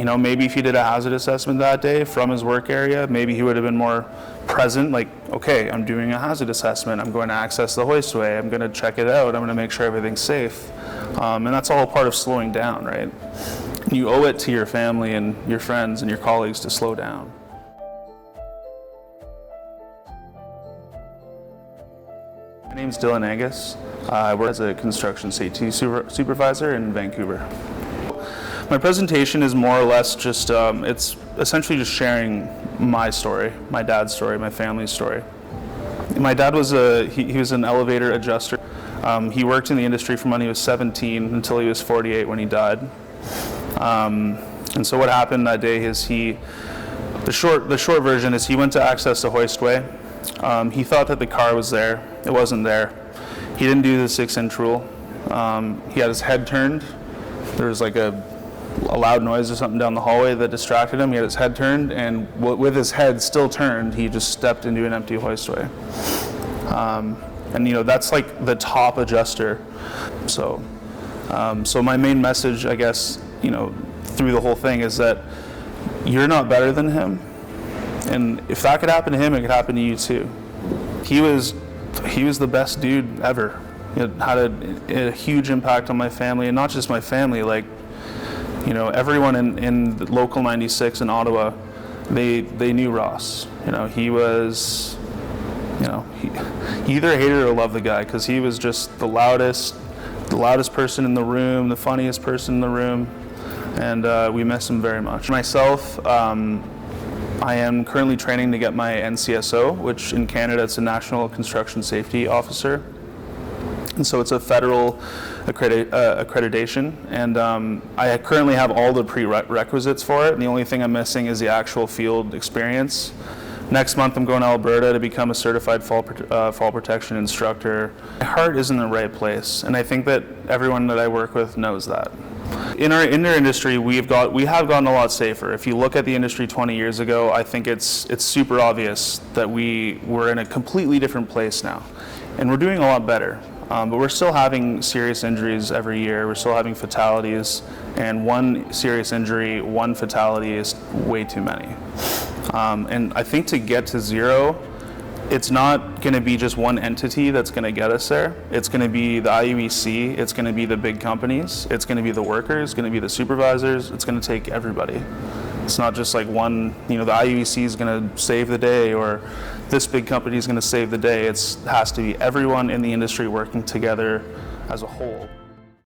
maybe if he did a hazard assessment that day from his work area, maybe he would have been more present, like, okay, I'm doing a hazard assessment, I'm going to access the hoistway, I'm going to check it out, I'm going to make sure everything's safe. And that's all part of slowing down, right? You owe it to your family and your friends and your colleagues to slow down. My name's Angus. I work as a Construction Safety Supervisor in Vancouver. My presentation is more or less just, it's essentially just sharing my story, my dad's story, my family's story. My dad was he was an elevator adjuster. He worked in the industry from when he was 17 until he was 48 when he died. And so what happened that day is the short version is he went to access the hoistway. He thought that the car was there. It wasn't there. He didn't do the 6-inch rule. He had his head turned. There was like a loud noise or something down the hallway that distracted him. He had his head turned, and with his head still turned, he just stepped into an empty hoistway. And that's like the top adjuster. So my main message, I guess, through the whole thing is that you're not better than him. And if that could happen to him, it could happen to you too. He was the best dude ever. It had a huge impact on my family, and not just my family, like, everyone in the Local 96 in Ottawa, they knew Ross. He was, he either hated or loved the guy, because he was just the loudest person in the room, the funniest person in the room, and we miss him very much. Myself, I am currently training to get my NCSO, which in Canada it's a National Construction Safety Officer. And so it's a federal accreditation, and I currently have all the prerequisites for it, and the only thing I'm missing is the actual field experience. Next month I'm going to Alberta to become a certified fall protection instructor. My heart is in the right place, and I think that everyone that I work with knows that. In our industry, we have gotten a lot safer. If you look at the industry 20 years ago, I think it's super obvious that we're in a completely different place now, and we're doing a lot better. But we're still having serious injuries every year. We're still having fatalities, and one serious injury, one fatality is way too many. And I think to get to zero, it's not going to be just one entity that's going to get us there. It's going to be the IUEC, it's going to be the big companies, it's going to be the workers, it's going to be the supervisors, it's going to take everybody. It's not just like one, the IUEC is going to save the day, or this big company is going to save the day. It has to be everyone in the industry working together as a whole.